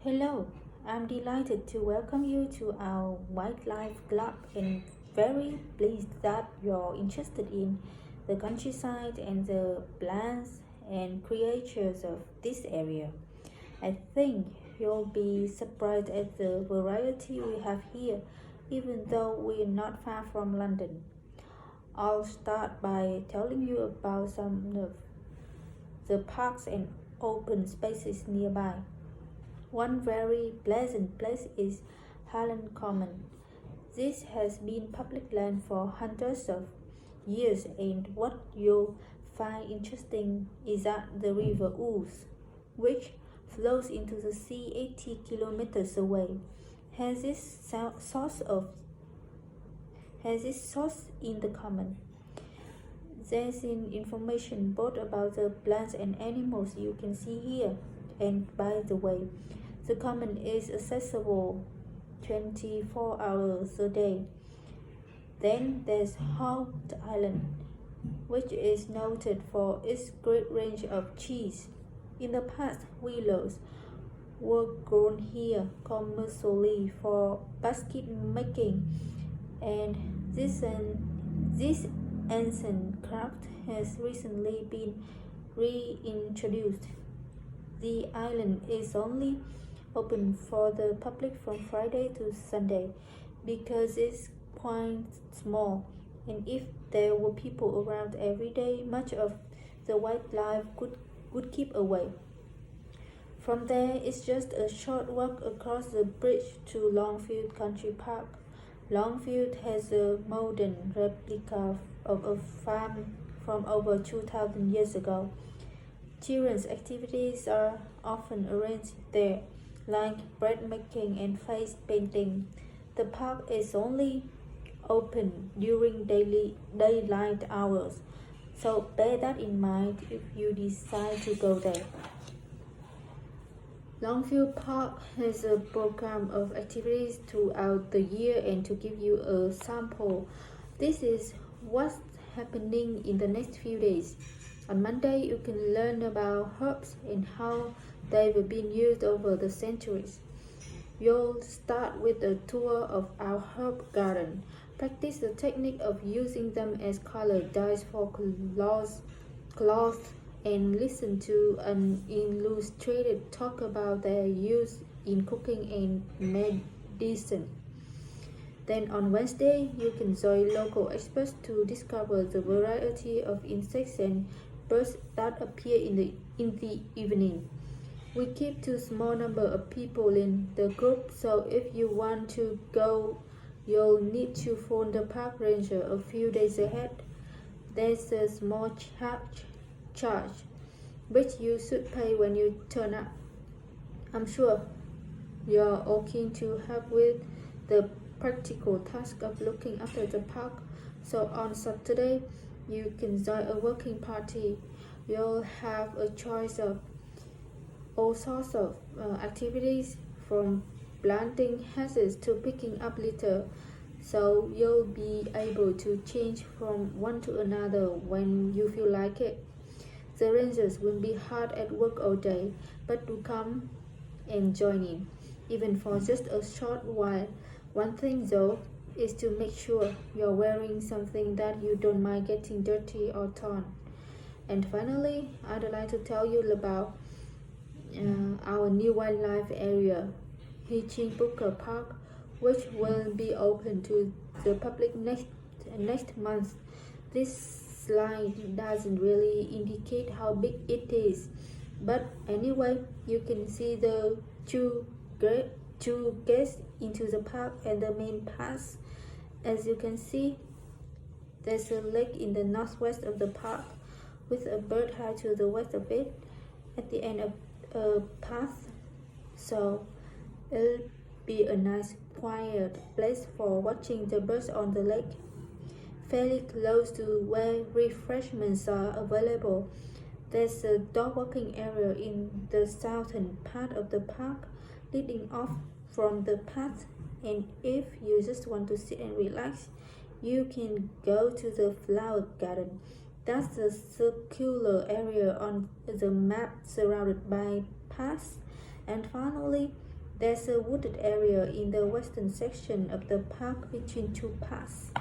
Hello, I'm delighted to welcome you to our wildlife club and very pleased that you're interested in the countryside and the plants and creatures of this area. I think you'll be surprised at the variety we have here, even though we're not far from London. I'll start by telling you about some of the parks and open spaces nearby. One very pleasant place is Highland Common. This has been public land for hundreds of years, and what you'll find interesting is that the River Ouse, which flows into the sea 80 kilometers away, has its source in the common. There's information both about the plants and animals you can see here. And by the way, the common is accessible 24 hours a day. Then there's Hout Island, which is noted for its great range of cheese. In the past, willows were grown here commercially for basket making, and this ancient craft has recently been reintroduced. The island is only open for the public from Friday to Sunday because it's quite small, and if there were people around every day, much of the wildlife would keep away. From there, it's just a short walk across the bridge to Longfield Country Park. Longfield has a modern replica of a farm from over 2000 years ago. Children's activities are often arranged there, like bread making and face painting. The park is only open during daylight hours, so bear that in mind if you decide to go there. Longfield Park has a program of activities throughout the year, and to give you a sample, this is what's happening in the next few days. On Monday, you can learn about herbs and how they've been used over the centuries. You'll start with a tour of our herb garden. Practice the technique of using them as color dyes for cloth and listen to an illustrated talk about their use in cooking and medicine. Then on Wednesday, you can join local experts to discover the variety of insects and birds that appear in the evening. We keep to a small number of people in the group, so if you want to go, you'll need to phone the park ranger a few days ahead. There's a small charge, which you should pay when you turn up. I'm sure you're all keen to help with the practical task of looking after the park, so on Saturday, you can join a working party. You'll have a choice of all sorts of activities, from planting hedges to picking up litter, so you'll be able to change from one to another when you feel like it. The rangers will be hard at work all day, but do come and join in, even for just a short while. One thing though is to make sure you're wearing something that you don't mind getting dirty or torn. And finally, I'd like to tell you about our new wildlife area, Hitchin Booker Park, which will be open to the public next month. This slide doesn't really indicate how big it is, but anyway, you can see the two gates into the park and the main path. As you can see, there's a lake in the northwest of the park with a birdhouse to the west of it at the end of a path, so it'll be a nice quiet place for watching the birds on the lake. Fairly close to where refreshments are available, there's a dog walking area in the southern part of the park leading off from the path, and if you just want to sit and relax, you can go to the flower garden. That's the circular area on the map surrounded by paths. And finally, There's a wooded area in the western section of the park between two paths.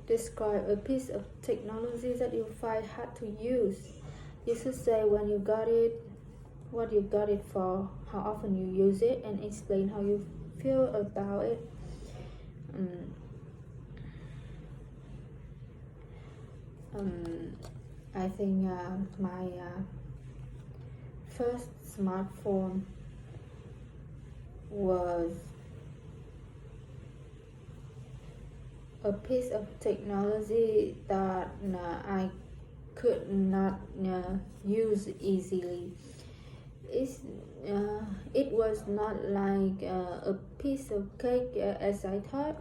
Describe a piece of technology that you find hard to use. You should say when you got it, what you got it for, how often you use it, and explain how you feel about it. I think my first smartphone was a piece of technology that I could not use easily. It was not like a piece of cake as I thought.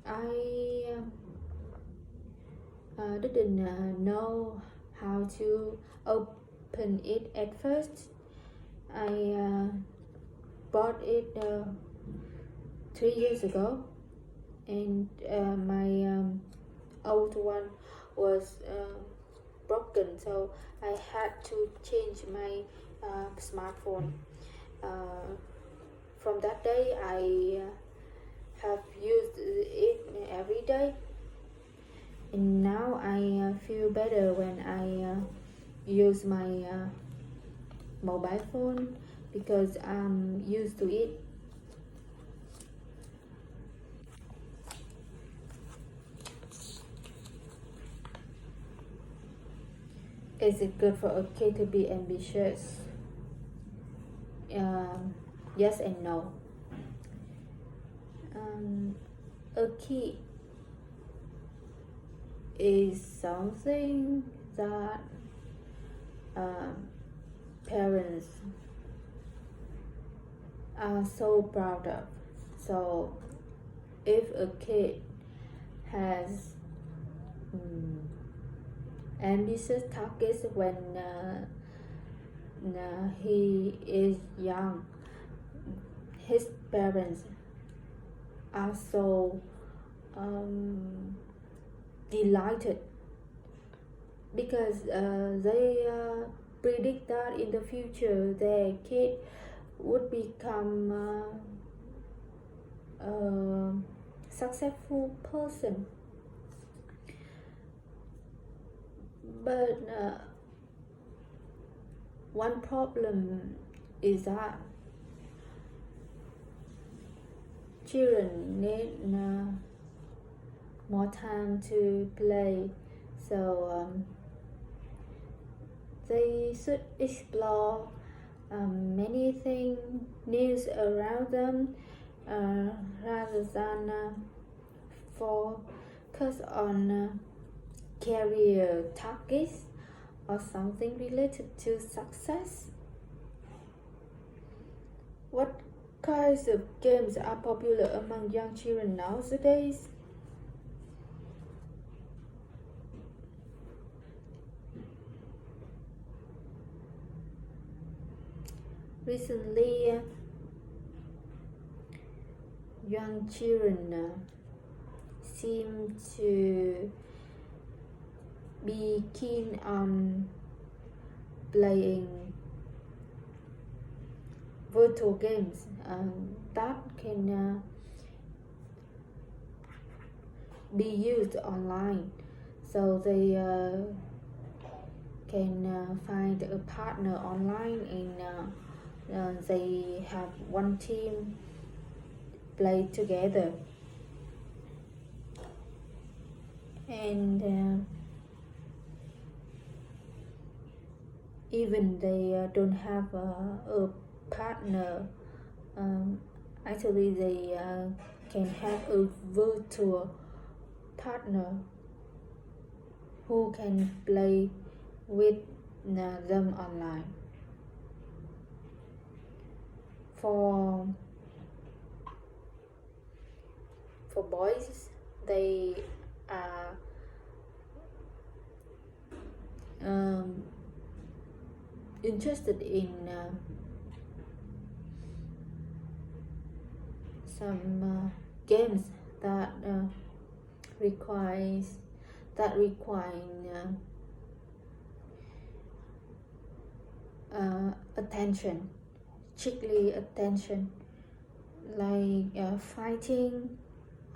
I didn't know how to open it at first. I bought it 3 years ago, and my old one was broken, so I had to change my smartphone. From that day, I have used it every day, and now I feel better when I use my mobile phone because I'm used to it. Is it good for a kid to be ambitious? Yes and no. A kid is something that parents are so proud of. So if a kid has ambitious targets when he is young, his parents are so delighted because they predict that in the future their kid would become a successful person. But one problem is that children need more time to play, so they should explore many things new around them rather than focus on career targets or something related to success. What kinds of games are popular among young children nowadays? Recently, young children seem to be keen on playing virtual games that can be used online, so they can find a partner online, and they have one team play together, and even they don't have a partner, actually they can have a virtual partner who can play with them online. For boys, they are interested in some games that require attention, strictly attention, like fighting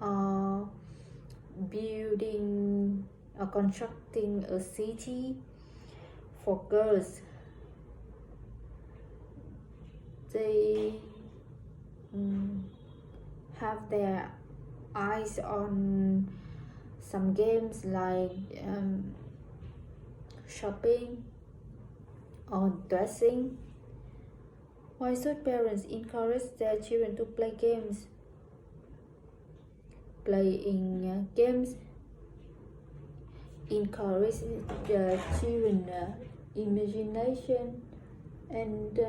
or building or constructing a city. For girls, they have their eyes on some games like shopping or dressing. Why should parents encourage their children to play games? Playing games encourages the children imagination and